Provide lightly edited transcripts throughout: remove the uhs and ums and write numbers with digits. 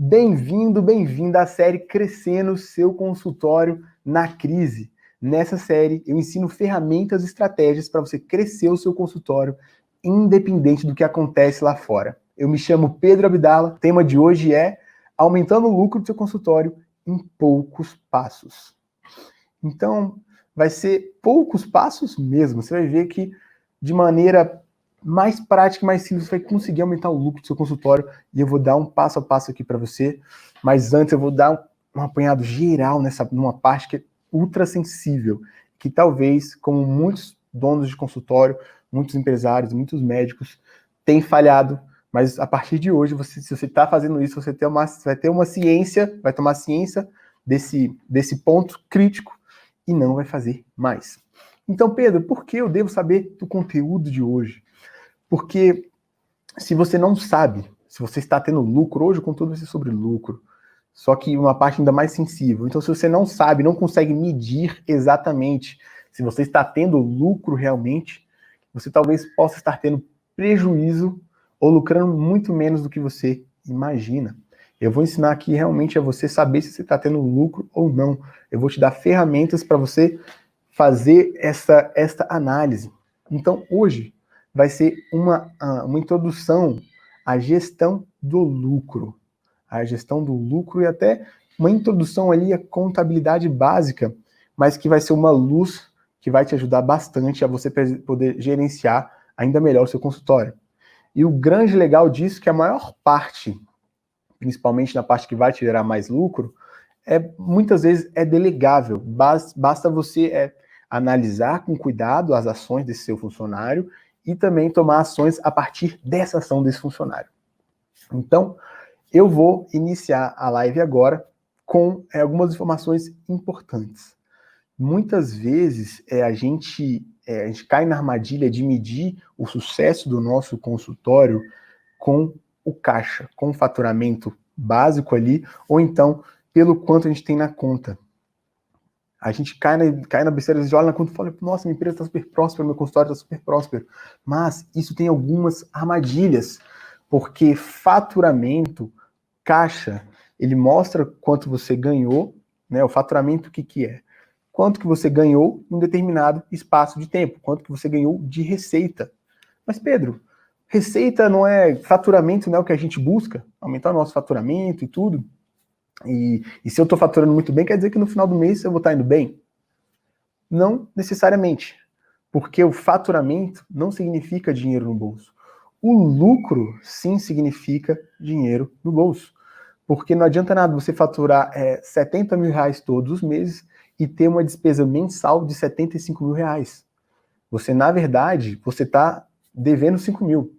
Bem-vindo, bem-vinda à série Crescendo Seu Consultório na Crise. Nessa série, eu ensino ferramentas e estratégias para você crescer o seu consultório, independente do que acontece lá fora. Eu me chamo Pedro Abdala, o tema de hoje é aumentando o lucro do seu consultório em poucos passos. Então, vai ser poucos passos mesmo. Você vai ver que, de maneira mais prática e mais simples, você vai conseguir aumentar o lucro do seu consultório. E eu vou dar um passo a passo aqui para você. Mas antes eu vou dar um apanhado geral numa parte que é ultra sensível, que talvez, como muitos donos de consultório, muitos empresários, muitos médicos, têm falhado. Mas a partir de hoje, se você está fazendo isso, você vai ter uma ciência, vai tomar ciência desse ponto crítico e não vai fazer mais. Então, Pedro, por que eu devo saber do conteúdo de hoje? Porque se você não sabe, se você está tendo lucro, hoje o conteúdo vai ser sobre lucro, só que uma parte ainda mais sensível. Então, se você não sabe, não consegue medir exatamente se você está tendo lucro realmente, você talvez possa estar tendo prejuízo ou lucrando muito menos do que você imagina. Eu vou ensinar aqui realmente a você saber se você está tendo lucro ou não. Eu vou te dar ferramentas para você fazer esta análise. Então, hoje vai ser uma introdução à gestão do lucro. A gestão do lucro e até uma introdução ali à contabilidade básica, mas que vai ser uma luz que vai te ajudar bastante a você poder gerenciar ainda melhor o seu consultório. E o grande legal disso é que a maior parte, principalmente na parte que vai te gerar mais lucro, muitas vezes é delegável. Basta você analisar com cuidado as ações desse seu funcionário e também tomar ações a partir dessa ação desse funcionário. Então, eu vou iniciar a live agora com algumas informações importantes. Muitas vezes a gente cai na armadilha de medir o sucesso do nosso consultório com o caixa, com o faturamento básico ali, ou então pelo quanto a gente tem na conta. A gente cai na besteira, a gente olha na conta e fala, nossa, minha empresa está super próspera, meu consultório está super próspero. Mas isso tem algumas armadilhas, porque faturamento, caixa, ele mostra quanto você ganhou, né? O faturamento, o que é? Quanto que você ganhou em um determinado espaço de tempo, quanto que você ganhou de receita. Mas, Pedro, receita não é, faturamento não é o que a gente busca? Aumentar o nosso faturamento e tudo? E se eu estou faturando muito bem, quer dizer que no final do mês eu vou estar indo bem? Não necessariamente, porque o faturamento não significa dinheiro no bolso. O lucro, sim, significa dinheiro no bolso. Porque não adianta nada você faturar 70 mil reais todos os meses e ter uma despesa mensal de 75 mil reais. Você, na verdade, você está devendo 5 mil.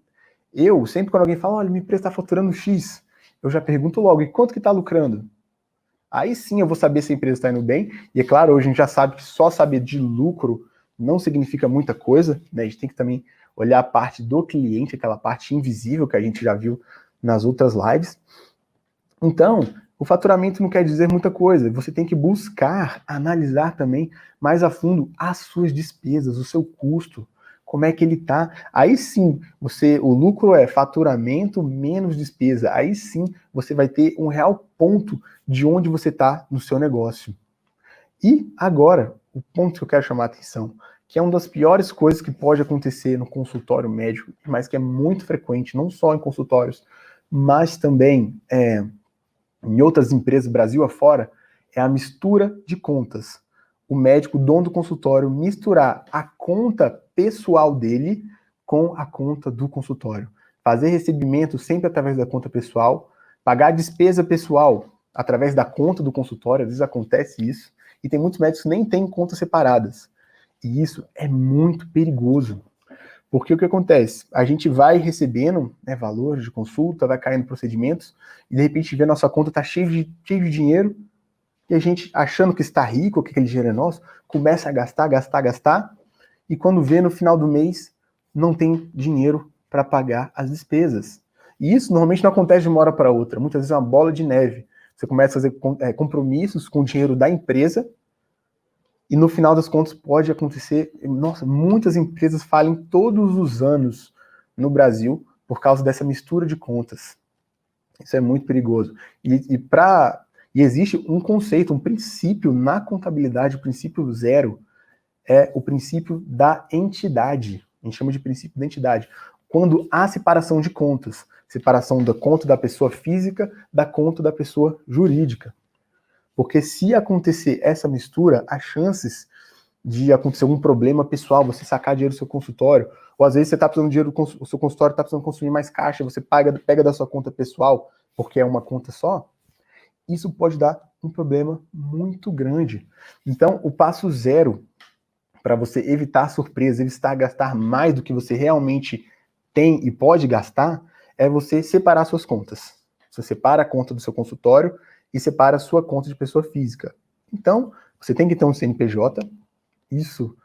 Eu, sempre quando alguém fala, olha, minha empresa está faturando X, eu já pergunto logo, e quanto que está lucrando? Aí sim eu vou saber se a empresa está indo bem. E é claro, hoje a gente já sabe que só saber de lucro não significa muita coisa, né? A gente tem que também olhar a parte do cliente, aquela parte invisível que a gente já viu nas outras lives. Então, o faturamento não quer dizer muita coisa. Você tem que buscar, analisar também mais a fundo as suas despesas, o seu custo, como é que ele tá. Aí sim, o lucro é faturamento menos despesa. Aí sim, você vai ter um real ponto de onde você está no seu negócio. E agora, o ponto que eu quero chamar a atenção, que é uma das piores coisas que pode acontecer no consultório médico, mas que é muito frequente, não só em consultórios, mas também em outras empresas, Brasil afora, é a mistura de contas. O médico, dono do consultório, misturar a conta pessoal dele com a conta do consultório. Fazer recebimento sempre através da conta pessoal, pagar despesa pessoal através da conta do consultório, às vezes acontece isso, e tem muitos médicos que nem têm contas separadas. E isso é muito perigoso. Porque o que acontece? A gente vai recebendo valores de consulta, vai caindo procedimentos, e de repente vê a nossa conta está cheia de dinheiro, e a gente, achando que está rico, que aquele dinheiro é nosso, começa a gastar, e quando vê no final do mês, não tem dinheiro para pagar as despesas. E isso normalmente não acontece de uma hora para outra, muitas vezes é uma bola de neve. Você começa a fazer compromissos com o dinheiro da empresa, e no final das contas pode acontecer, nossa, muitas empresas falem todos os anos no Brasil por causa dessa mistura de contas. Isso é muito perigoso. E existe um conceito, um princípio na contabilidade, o princípio zero, é o princípio da entidade. A gente chama de princípio da entidade. Quando há separação de contas, separação da conta da pessoa física da conta da pessoa jurídica. Porque se acontecer essa mistura, as chances de acontecer algum problema pessoal, você sacar dinheiro do seu consultório, ou às vezes você está precisando de dinheiro, o seu consultório está precisando consumir mais caixa, você pega da sua conta pessoal, porque é uma conta só, isso pode dar um problema muito grande. Então, o passo zero para você evitar surpresa, evitar gastar mais do que você realmente tem e pode gastar, é você separar suas contas. Você separa a conta do seu consultório e separa a sua conta de pessoa física. Então, você tem que ter um CNPJ, isso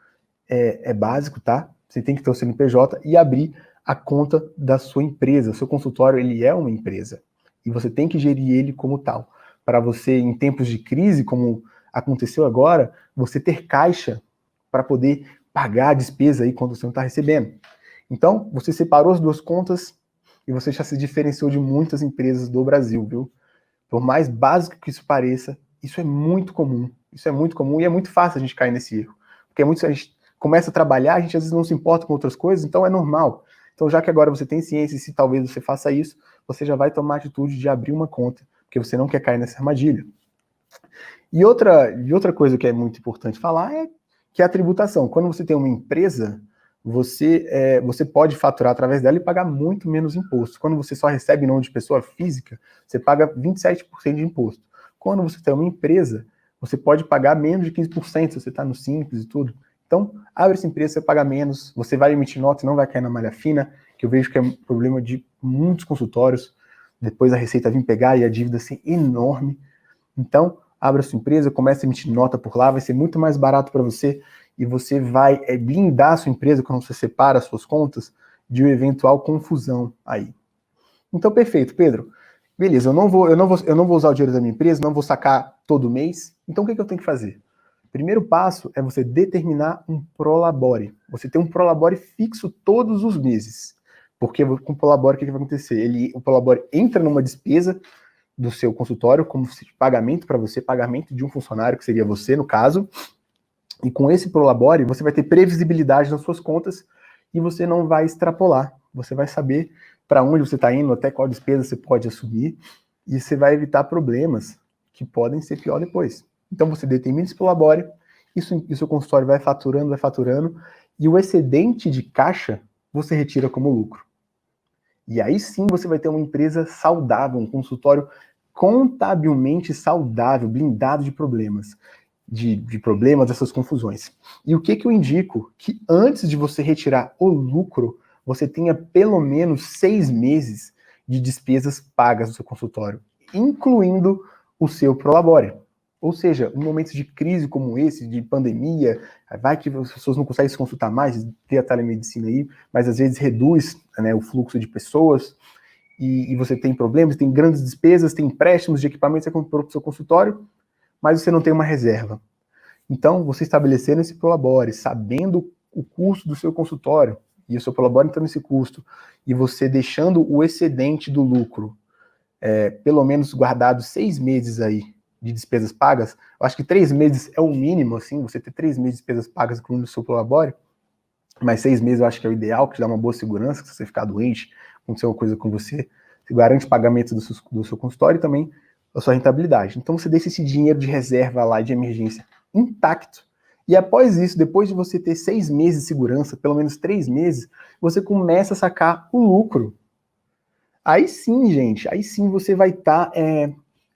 é básico, tá? Você tem que ter o CNPJ e abrir a conta da sua empresa. O seu consultório, ele é uma empresa. E você tem que gerir ele como tal. Para você, em tempos de crise, como aconteceu agora, você ter caixa para poder pagar a despesa aí quando você não está recebendo. Então, você separou as duas contas e você já se diferenciou de muitas empresas do Brasil, viu? Por mais básico que isso pareça, isso é muito comum. Isso é muito comum e é muito fácil a gente cair nesse erro. Porque a gente começa a trabalhar, a gente às vezes não se importa com outras coisas, então é normal. Então, já que agora você tem ciência e se talvez você faça isso, você já vai tomar a atitude de abrir uma conta, porque você não quer cair nessa armadilha. E outra coisa que é muito importante falar é que é a tributação. Quando você tem uma empresa, você pode faturar através dela e pagar muito menos imposto. Quando você só recebe em nome de pessoa física, você paga 27% de imposto. Quando você tem uma empresa, você pode pagar menos de 15% se você está no Simples e tudo. Então, abre essa empresa, você paga menos, você vai emitir nota e não vai cair na malha fina, que eu vejo que é um problema de muitos consultórios. Depois a receita vir pegar e a dívida ser enorme. Então, abra sua empresa, comece a emitir nota por lá, vai ser muito mais barato para você e você vai blindar a sua empresa quando você separa as suas contas de uma eventual confusão aí. Então, perfeito, Pedro. Beleza, eu não vou usar o dinheiro da minha empresa, não vou sacar todo mês. Então, o que eu tenho que fazer? O primeiro passo é você determinar um prolabore. Você tem um prolabore fixo todos os meses. Porque com o prolabore, o que vai acontecer? O prolabore entra numa despesa do seu consultório, como pagamento para você, pagamento de um funcionário, que seria você, no caso, e com esse prolabore, você vai ter previsibilidade nas suas contas e você não vai extrapolar. Você vai saber para onde você está indo, até qual despesa você pode assumir, e você vai evitar problemas que podem ser pior depois. Então você determina esse prolabore, e o seu consultório vai faturando, e o excedente de caixa você retira como lucro. E aí sim você vai ter uma empresa saudável, um consultório contabilmente saudável, blindado de problemas, de problemas, dessas confusões. E o que eu indico? Que antes de você retirar o lucro, você tenha pelo menos 6 meses de despesas pagas no seu consultório, incluindo o seu prolabore. Ou seja, em momentos de crise como esse, de pandemia, vai que as pessoas não conseguem se consultar mais, ter a telemedicina aí, mas às vezes reduz, né, o fluxo de pessoas, e você tem problemas, tem grandes despesas, tem empréstimos de equipamentos que você comprou para o seu consultório, mas você não tem uma reserva. Então, você estabelecendo esse prolabore, sabendo o custo do seu consultório, e o seu prolabore entrando nesse custo, e você deixando o excedente do lucro, pelo menos guardado 6 meses aí de despesas pagas, eu acho que 3 meses é o mínimo, assim, você ter 3 meses de despesas pagas incluindo o seu prolabore, mas 6 meses eu acho que é o ideal, que te dá uma boa segurança, que se você ficar doente, acontecer alguma coisa com você, você garante o pagamento do seu consultório e também a sua rentabilidade. Então você deixa esse dinheiro de reserva lá, de emergência, intacto, e após isso, depois de você ter 6 meses de segurança, pelo menos 3 meses, você começa a sacar o lucro. Aí sim, gente, aí sim você vai estar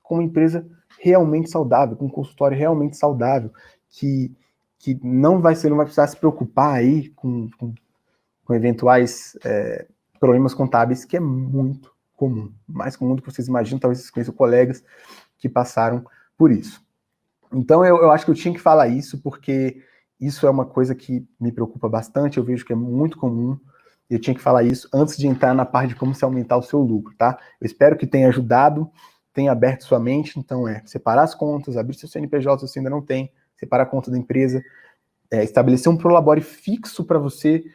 com uma empresa realmente saudável, com um consultório realmente saudável, que você não vai precisar se preocupar aí com eventuais problemas contábeis, que é muito comum, mais comum do que vocês imaginam, talvez vocês conheçam colegas que passaram por isso. Então eu acho que eu tinha que falar isso, porque isso é uma coisa que me preocupa bastante, eu vejo que é muito comum, e eu tinha que falar isso antes de entrar na parte de como se aumentar o seu lucro, tá? Eu espero que tenha ajudado, tenha aberto sua mente, então separar as contas, abrir seu CNPJ se você ainda não tem, separar a conta da empresa, estabelecer um prolabore fixo para você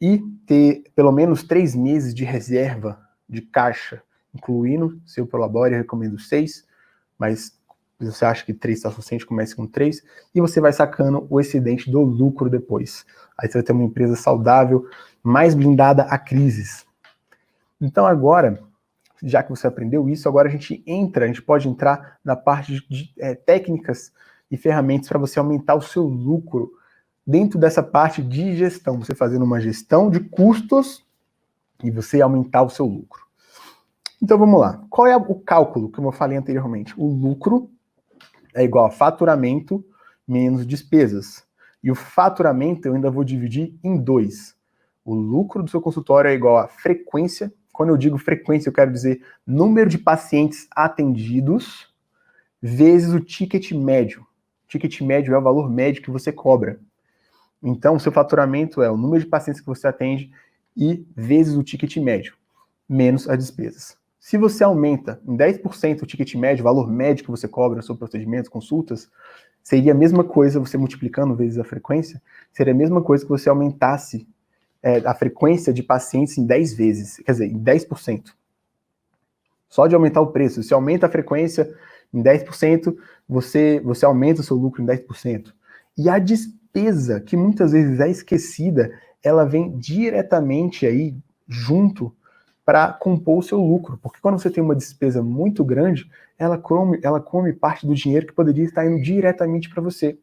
e ter pelo menos 3 meses de reserva de caixa incluindo, se eu Prolabore, eu recomendo 6, mas se você acha que 3 está suficiente, comece com 3, e você vai sacando o excedente do lucro depois. Aí você vai ter uma empresa saudável, mais blindada a crises. Então agora, já que você aprendeu isso, agora a gente pode entrar na parte de técnicas e ferramentas para você aumentar o seu lucro dentro dessa parte de gestão, você fazendo uma gestão de custos e você aumentar o seu lucro. Então vamos lá. Qual é o cálculo, como eu falei anteriormente? O lucro é igual a faturamento menos despesas. E o faturamento eu ainda vou dividir em 2. O lucro do seu consultório é igual a frequência. Quando eu digo frequência, eu quero dizer número de pacientes atendidos vezes o ticket médio. O ticket médio é o valor médio que você cobra. Então, o seu faturamento é o número de pacientes que você atende e vezes o ticket médio, menos as despesas. Se você aumenta em 10% o ticket médio, o valor médio que você cobra no seu procedimento, consultas, seria a mesma coisa, você multiplicando vezes a frequência, seria a mesma coisa que você aumentasse a frequência de pacientes em 10 vezes, quer dizer, em 10%. Só de aumentar o preço. Se aumenta a frequência em 10%, você aumenta o seu lucro em 10%. E a despesa, que muitas vezes é esquecida, ela vem diretamente aí junto para compor o seu lucro. Porque quando você tem uma despesa muito grande, ela come parte do dinheiro que poderia estar indo diretamente para você.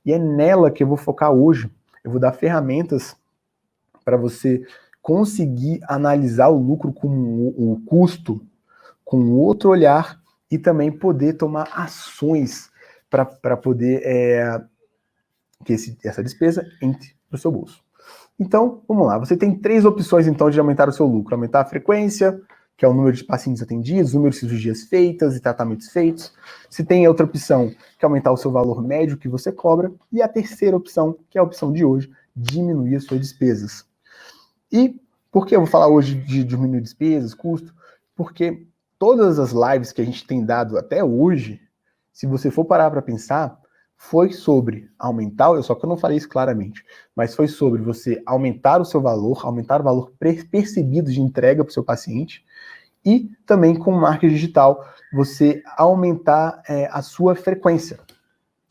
E é nela que eu vou focar hoje. Eu vou dar ferramentas para você conseguir analisar o lucro com o custo, com outro olhar, e também poder tomar ações para poder que essa despesa entre no seu bolso. Então, vamos lá. Você tem 3 opções, então, de aumentar o seu lucro. Aumentar a frequência, que é o número de pacientes atendidos, o número de cirurgias feitas e tratamentos feitos. Você tem outra opção, que é aumentar o seu valor médio que você cobra. E a terceira opção, que é a opção de hoje, diminuir as suas despesas. E por que eu vou falar hoje de diminuir despesas, custo? Porque todas as lives que a gente tem dado até hoje, se você for parar para pensar, foi sobre aumentar, só que eu não falei isso claramente, mas foi sobre você aumentar o seu valor, aumentar o valor percebido de entrega para o seu paciente, e também com marketing digital, você aumentar a sua frequência.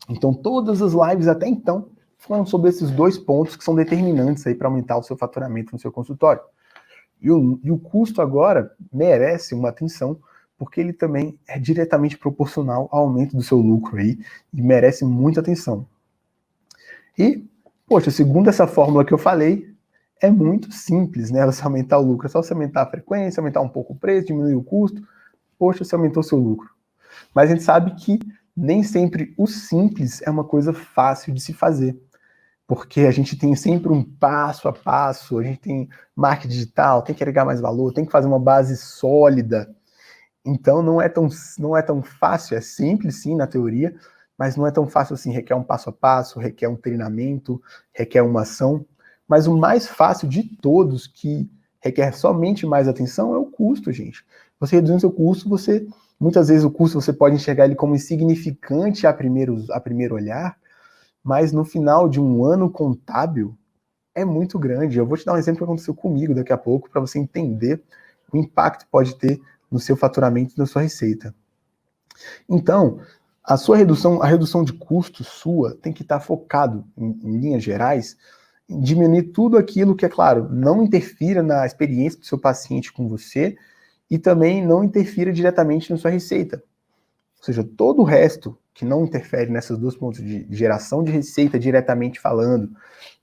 Então todas as lives até então foram sobre esses 2 pontos que são determinantes aí para aumentar o seu faturamento no seu consultório. E o custo agora merece uma atenção, porque ele também é diretamente proporcional ao aumento do seu lucro aí, e merece muita atenção. E, poxa, segundo essa fórmula que eu falei, é muito simples, né? Você aumentar o lucro, é só você aumentar a frequência, aumentar um pouco o preço, diminuir o custo, poxa, você aumentou o seu lucro. Mas a gente sabe que nem sempre o simples é uma coisa fácil de se fazer, porque a gente tem sempre um passo a passo, a gente tem marketing digital, tem que agregar mais valor, tem que fazer uma base sólida. Então não é tão fácil, é simples sim na teoria, mas não é tão fácil assim, requer um passo a passo, requer um treinamento, requer uma ação. Mas o mais fácil de todos, que requer somente mais atenção, é o custo, gente. Você reduzindo seu custo, muitas vezes o custo você pode enxergar ele como insignificante a primeiro olhar, mas no final de um ano contábil é muito grande. Eu vou te dar um exemplo que aconteceu comigo daqui a pouco, para você entender o impacto que pode ter no seu faturamento e na sua receita. Então, a redução de custos sua tem que estar focado, em linhas gerais, em diminuir tudo aquilo que, é claro, não interfira na experiência do seu paciente com você e também não interfira diretamente na sua receita. Ou seja, todo o resto que não interfere nessas 2 pontos de geração de receita diretamente falando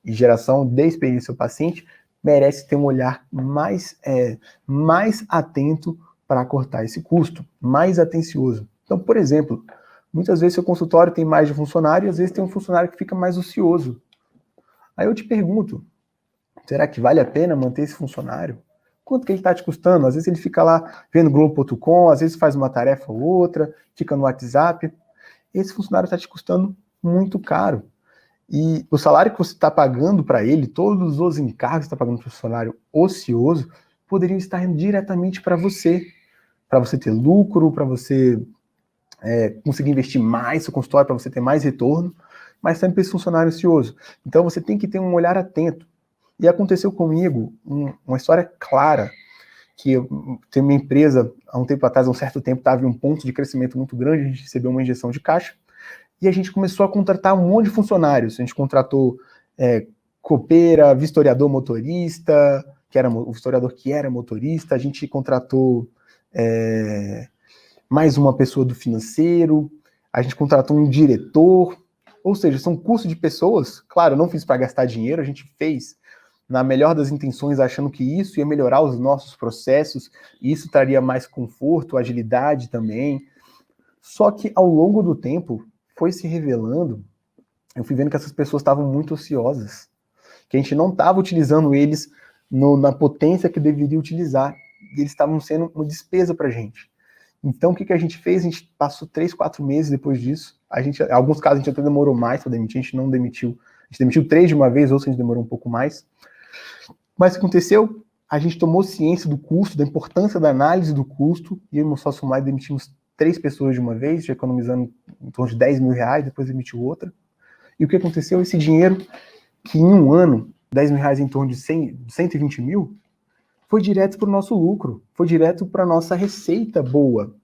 e geração de experiência do seu paciente, merece ter um olhar mais atento para cortar esse custo, mais atencioso. Então, por exemplo, muitas vezes seu consultório tem mais de um funcionário e às vezes tem um funcionário que fica mais ocioso. Aí eu te pergunto, será que vale a pena manter esse funcionário? Quanto que ele está te custando? Às vezes ele fica lá vendo Globo.com, às vezes faz uma tarefa ou outra, fica no WhatsApp. Esse funcionário está te custando muito caro. E o salário que você está pagando para ele, todos os encargos que você está pagando para o funcionário ocioso, poderiam estar indo diretamente para você ter lucro, para você conseguir investir mais no seu consultório, para você ter mais retorno, mas sempre esse funcionário ocioso. Então você tem que ter um olhar atento. E aconteceu comigo uma história clara, que eu tenho uma empresa há um tempo atrás, há um certo tempo, estava em um ponto de crescimento muito grande, a gente recebeu uma injeção de caixa, e a gente começou a contratar um monte de funcionários. A gente contratou copeira, vistoriador motorista, o vistoriador que era motorista, a gente contratou mais uma pessoa do financeiro, a gente contratou um diretor, ou seja, são custos de pessoas. Claro, eu não fiz para gastar dinheiro, a gente fez na melhor das intenções, achando que isso ia melhorar os nossos processos, e isso traria mais conforto, agilidade também. Só que ao longo do tempo, foi se revelando, eu fui vendo que essas pessoas estavam muito ociosas, que a gente não estava utilizando eles na potência que deveria utilizar, e eles estavam sendo uma despesa para a gente. Então, o que a gente fez? A gente passou 3, 4 meses depois disso. Em alguns casos, a gente até demorou mais para demitir, a gente não demitiu. A gente demitiu 3 de uma vez, outros a gente demorou um pouco mais. Mas o que aconteceu? A gente tomou ciência do custo, da importância da análise do custo, e eu e meu sócio mais demitimos 3 pessoas de uma vez, já economizando em torno de R$10 mil, depois demitiu outra. E o que aconteceu? Esse dinheiro, que em um ano, R$10 mil em torno de 120 mil, foi direto para o nosso lucro, foi direto para a nossa receita boa.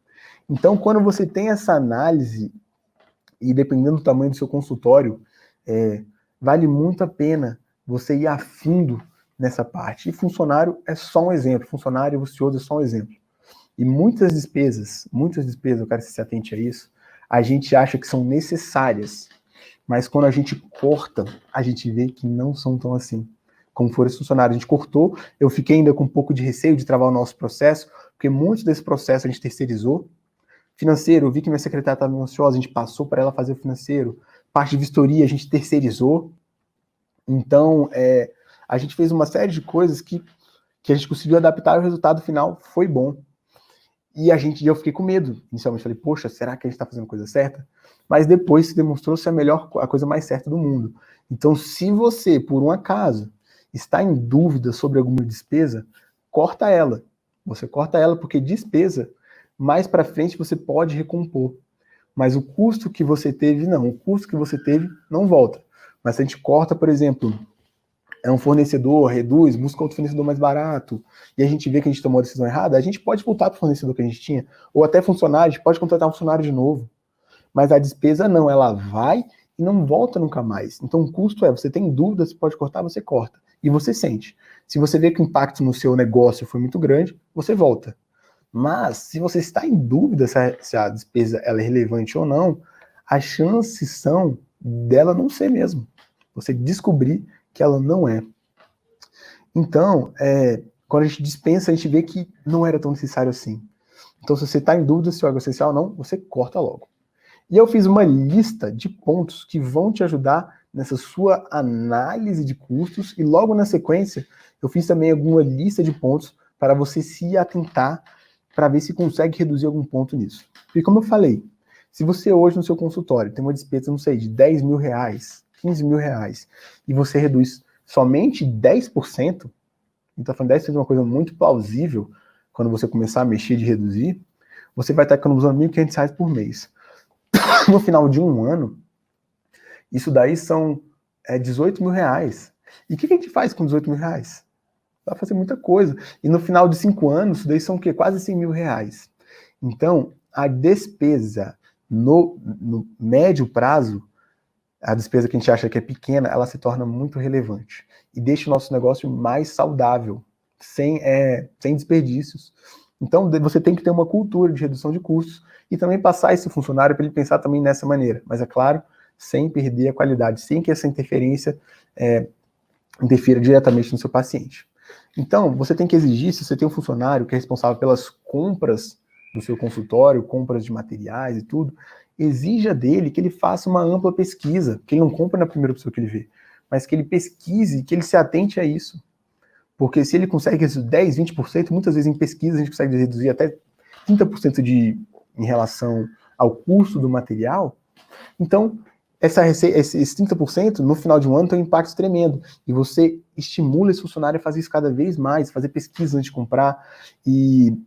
Então, quando você tem essa análise, e dependendo do tamanho do seu consultório, vale muito a pena você ir a fundo nessa parte. E funcionário é só um exemplo, funcionário ocioso é só um exemplo. E muitas despesas, eu quero que você se atente a isso, a gente acha que são necessárias, mas quando a gente corta, a gente vê que não são tão assim. Como for esse funcionário, a gente cortou, eu fiquei ainda com um pouco de receio de travar o nosso processo, porque muito desse processo a gente terceirizou. Financeiro, eu vi que minha secretária estava ansiosa, a gente passou para ela fazer o financeiro. Parte de vistoria, a gente terceirizou. Então, a gente fez uma série de coisas que a gente conseguiu adaptar e o resultado final foi bom. E eu fiquei com medo. Inicialmente falei, poxa, será que a gente está fazendo a coisa certa? Mas depois se demonstrou ser a coisa mais certa do mundo. Então, se você, por um acaso, está em dúvida sobre alguma despesa, corta ela. Você corta ela porque despesa, mais para frente você pode recompor. Mas o custo que você teve, não. O custo que você teve não volta. Mas se a gente corta, por exemplo, um fornecedor, reduz, busca outro fornecedor mais barato, e a gente vê que a gente tomou a decisão errada, a gente pode voltar para o fornecedor que a gente tinha, ou até funcionário, a gente pode contratar um funcionário de novo. Mas a despesa não, ela vai e não volta nunca mais. Então o custo você tem dúvida, você pode cortar, você corta. E você sente. Se você vê que o impacto no seu negócio foi muito grande, você volta. Mas se você está em dúvida se a despesa ela é relevante ou não, as chances são dela não ser mesmo. Você descobrir que ela não é. Então, quando a gente dispensa, a gente vê que não era tão necessário assim. Então, se você está em dúvida se o algo é essencial ou não, você corta logo. E eu fiz uma lista de pontos que vão te ajudar nessa sua análise de custos, e logo na sequência, eu fiz também alguma lista de pontos para você se atentar para ver se consegue reduzir algum ponto nisso. E como eu falei, se você hoje no seu consultório tem uma despesa, não sei, de R$10 mil, R$15 mil, e você reduz somente 10%, então falando 10% é uma coisa muito plausível quando você começar a mexer de reduzir, você vai estar economizando R$1.500 por mês. No final de um ano, isso daí são R$18 mil. E o que a gente faz com R$18 mil? Dá para fazer muita coisa. E no final de 5 anos, isso daí são o quê? Quase R$100 mil. Então, a despesa no médio prazo, a despesa que a gente acha que é pequena, ela se torna muito relevante. E deixa o nosso negócio mais saudável, sem desperdícios. Então, você tem que ter uma cultura de redução de custos e também passar esse funcionário para ele pensar também nessa maneira. Mas, é claro, sem perder a qualidade, sem que essa interferência interfira diretamente no seu paciente. Então, você tem que exigir, se você tem um funcionário que é responsável pelas compras do seu consultório, compras de materiais e tudo, exija dele que ele faça uma ampla pesquisa, que ele não compra na primeira pessoa que ele vê, mas que ele pesquise, que ele se atente a isso. Porque se ele consegue reduzir 10, 20%, muitas vezes em pesquisa a gente consegue reduzir até 30% em relação ao custo do material. Então, esses 30%, no final de um ano, tem um impacto tremendo. E você estimula esse funcionário a fazer isso cada vez mais, fazer pesquisa antes de comprar, e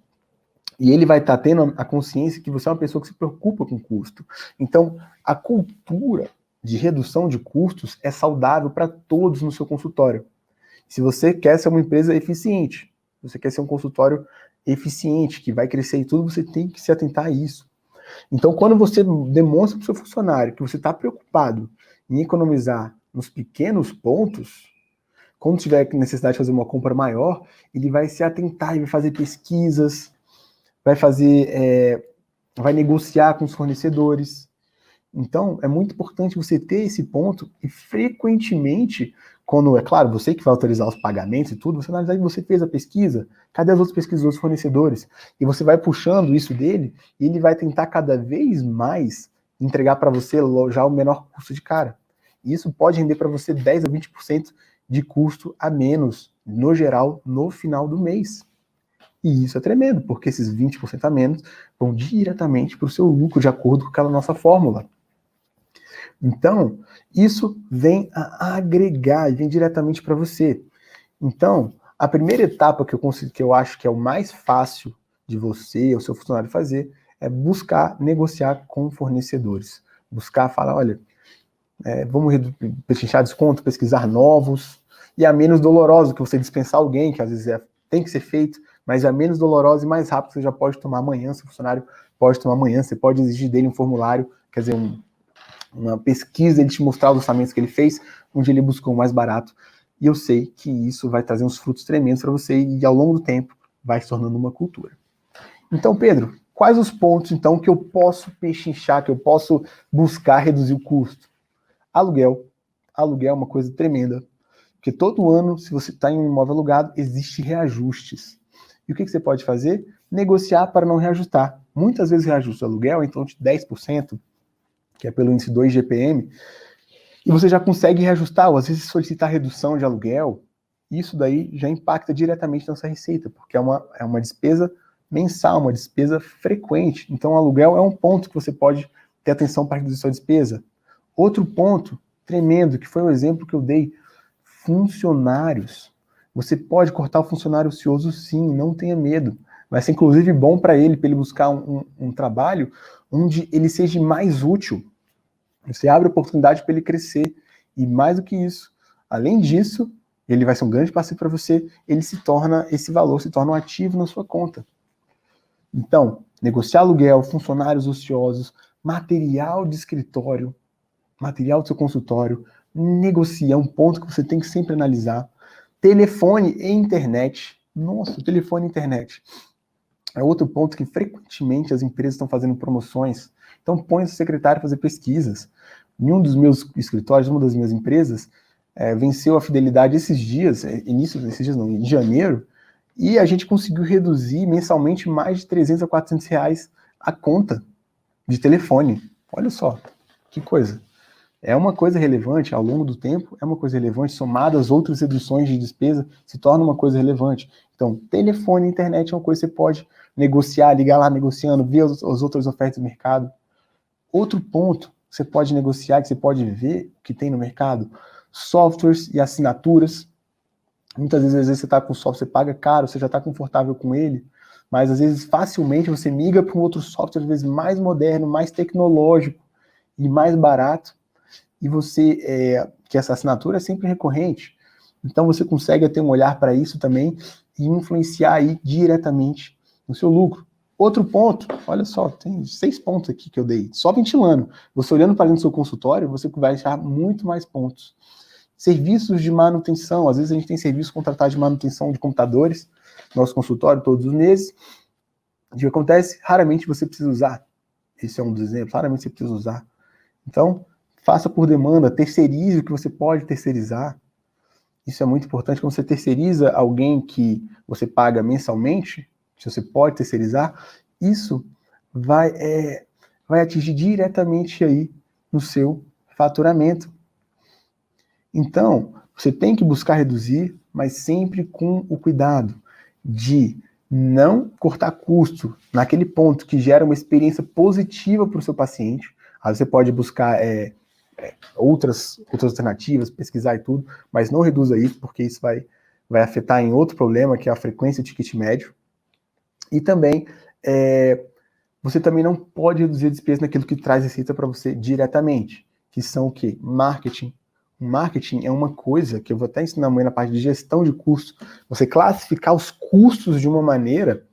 ele vai estar tendo a consciência que você é uma pessoa que se preocupa com custo. Então, a cultura de redução de custos é saudável para todos no seu consultório. Se você quer ser uma empresa eficiente, você quer ser um consultório eficiente, que vai crescer e tudo, você tem que se atentar a isso. Então, quando você demonstra para o seu funcionário que você está preocupado em economizar nos pequenos pontos, quando tiver necessidade de fazer uma compra maior, ele vai se atentar, ele vai fazer pesquisas, vai negociar com os fornecedores. Então, é muito importante você ter esse ponto e frequentemente, quando, é claro, você que vai autorizar os pagamentos e tudo, você analisar que você fez a pesquisa, cadê as outras pesquisas dos fornecedores? E você vai puxando isso dele e ele vai tentar cada vez mais entregar para você já o menor custo de cara. E isso pode render para você 10 a 20% de custo a menos, no geral, no final do mês. E isso é tremendo, porque esses 20% a menos vão diretamente para o seu lucro, de acordo com aquela nossa fórmula. Então, isso vem a agregar e vem diretamente para você. Então, a primeira etapa que eu acho que é o mais fácil de você ou seu funcionário fazer é buscar negociar com fornecedores. Buscar falar, olha, vamos pechinchar desconto, pesquisar novos, e a menos doloroso que você dispensar alguém, que às vezes tem que ser feito, mas é menos doloroso e mais rápido, você já pode tomar amanhã, seu funcionário pode tomar amanhã, você pode exigir dele um formulário, quer dizer, uma pesquisa, ele te mostrar os orçamentos que ele fez, onde ele buscou o mais barato, e eu sei que isso vai trazer uns frutos tremendos para você, e ao longo do tempo vai se tornando uma cultura. Então, Pedro, quais os pontos, então, que eu posso pechinchar, que eu posso buscar reduzir o custo? Aluguel. Aluguel é uma coisa tremenda. Porque todo ano, se você está em um imóvel alugado, existe reajustes. E o que você pode fazer? Negociar para não reajustar. Muitas vezes reajuste o aluguel é em torno de 10%, que é pelo índice 2 GPM, e você já consegue reajustar, ou às vezes solicitar redução de aluguel. Isso daí já impacta diretamente na sua receita, porque é uma despesa mensal, uma despesa frequente. Então, o aluguel é um ponto que você pode ter atenção para reduzir sua despesa. Outro ponto tremendo, que foi um exemplo que eu dei, funcionários. Você pode cortar o funcionário ocioso, sim, não tenha medo. Vai ser inclusive bom para ele buscar um trabalho onde ele seja mais útil. Você abre oportunidade para ele crescer. E mais do que isso, além disso, ele vai ser um grande parceiro para você, esse valor se torna um ativo na sua conta. Então, negociar aluguel, funcionários ociosos, material de escritório, material do seu consultório, negocia, é um ponto que você tem que sempre analisar. Telefone e internet. Nossa, telefone e internet. É outro ponto que frequentemente as empresas estão fazendo promoções. Então põe o secretário a fazer pesquisas. Em um dos meus escritórios, uma das minhas empresas, venceu a fidelidade esses dias, em janeiro, e a gente conseguiu reduzir mensalmente mais de 300 a 400 reais a conta de telefone. Olha só, que coisa. É uma coisa relevante, ao longo do tempo, é uma coisa relevante, somado às outras reduções de despesa, se torna uma coisa relevante. Então, telefone e internet é uma coisa que você pode negociar, ligar lá negociando, ver as outras ofertas do mercado. Outro ponto que você pode negociar, que você pode ver que tem no mercado, softwares e assinaturas. Muitas vezes você está com o software, você paga caro, você já está confortável com ele, mas às vezes facilmente você migra para um outro software, às vezes mais moderno, mais tecnológico e mais barato, e que essa assinatura é sempre recorrente. Então você consegue ter um olhar para isso também e influenciar aí diretamente no seu lucro. Outro ponto, olha só, tem 6 pontos aqui que eu dei, só ventilando. Você olhando para dentro do seu consultório, você vai achar muito mais pontos. Serviços de manutenção, às vezes a gente tem serviço contratado de manutenção de computadores, no nosso consultório todos os meses. O que acontece? Raramente você precisa usar. Esse é um dos exemplos, raramente você precisa usar. Então, faça por demanda, terceirize o que você pode terceirizar. Isso é muito importante. Quando você terceiriza alguém que você paga mensalmente, se você pode terceirizar, isso vai atingir diretamente aí no seu faturamento. Então, você tem que buscar reduzir, mas sempre com o cuidado de não cortar custo naquele ponto que gera uma experiência positiva para o seu paciente. Aí você pode buscar outras alternativas, pesquisar e tudo, mas não reduza isso, porque isso vai afetar em outro problema, que é a frequência de ticket médio. E também, você também não pode reduzir a despesa naquilo que traz receita para você diretamente, que são o quê? Marketing. O marketing é uma coisa que eu vou até ensinar amanhã na parte de gestão de custos, você classificar os custos de uma maneira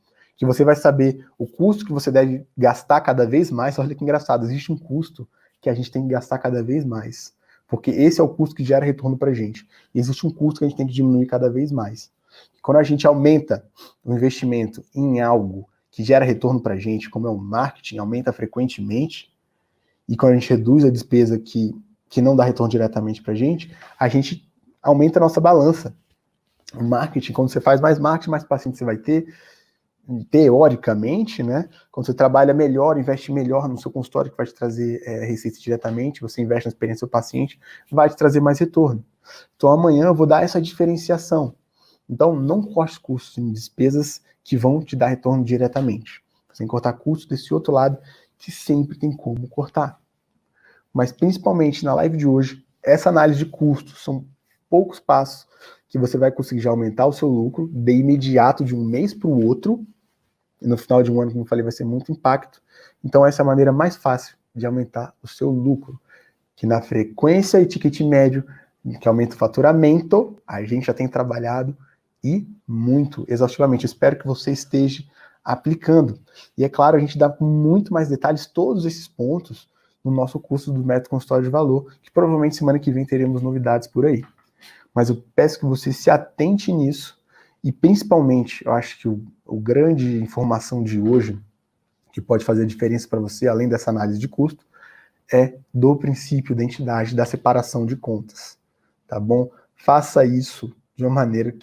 que você vai saber o custo que você deve gastar cada vez mais. Olha que engraçado, existe um custo que a gente tem que gastar cada vez mais, porque esse é o custo que gera retorno para a gente. E existe um custo que a gente tem que diminuir cada vez mais. Quando a gente aumenta o investimento em algo que gera retorno para a gente, como é o marketing, aumenta frequentemente, e quando a gente reduz a despesa que não dá retorno diretamente para a gente aumenta a nossa balança. O marketing, quando você faz mais marketing, mais paciente você vai ter, teoricamente, né? Quando você trabalha melhor, investe melhor no seu consultório, que vai te trazer receita diretamente, você investe na experiência do paciente, vai te trazer mais retorno. Então amanhã eu vou dar essa diferenciação. Então não corte custos em despesas que vão te dar retorno diretamente. Você tem que cortar custos desse outro lado, que sempre tem como cortar. Mas principalmente na live de hoje, essa análise de custos são poucos passos que você vai conseguir já aumentar o seu lucro de imediato, de um mês para o outro. E no final de um ano, como eu falei, vai ser muito impacto. Então essa é a maneira mais fácil de aumentar o seu lucro. Que na frequência e ticket médio, que aumenta o faturamento, a gente já tem trabalhado e muito exaustivamente. Espero que você esteja aplicando. E é claro, a gente dá com muito mais detalhes todos esses pontos no nosso curso do Método Consultório de Valor, que provavelmente semana que vem teremos novidades por aí. Mas eu peço que você se atente nisso e principalmente, eu acho que o grande informação de hoje, que pode fazer a diferença para você, além dessa análise de custo, é do princípio da entidade, da separação de contas, tá bom? Faça isso de uma maneira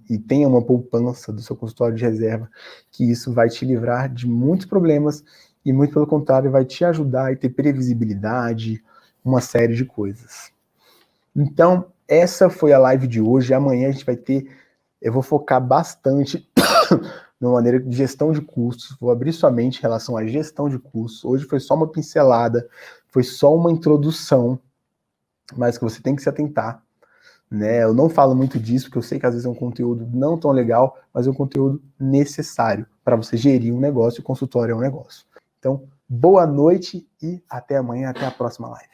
e tenha uma poupança do seu consultório de reserva, que isso vai te livrar de muitos problemas e, muito pelo contrário, vai te ajudar a ter previsibilidade, uma série de coisas. Então, essa foi a live de hoje. Amanhã a gente vai ter, eu vou focar bastante de uma maneira de gestão de custos, vou abrir sua mente em relação à gestão de custos. Hoje foi só uma pincelada, foi só uma introdução, mas que você tem que se atentar, né? Eu não falo muito disso, porque eu sei que às vezes é um conteúdo não tão legal, mas é um conteúdo necessário para você gerir um negócio, e o consultório é um negócio. Então, boa noite e até amanhã, até a próxima live.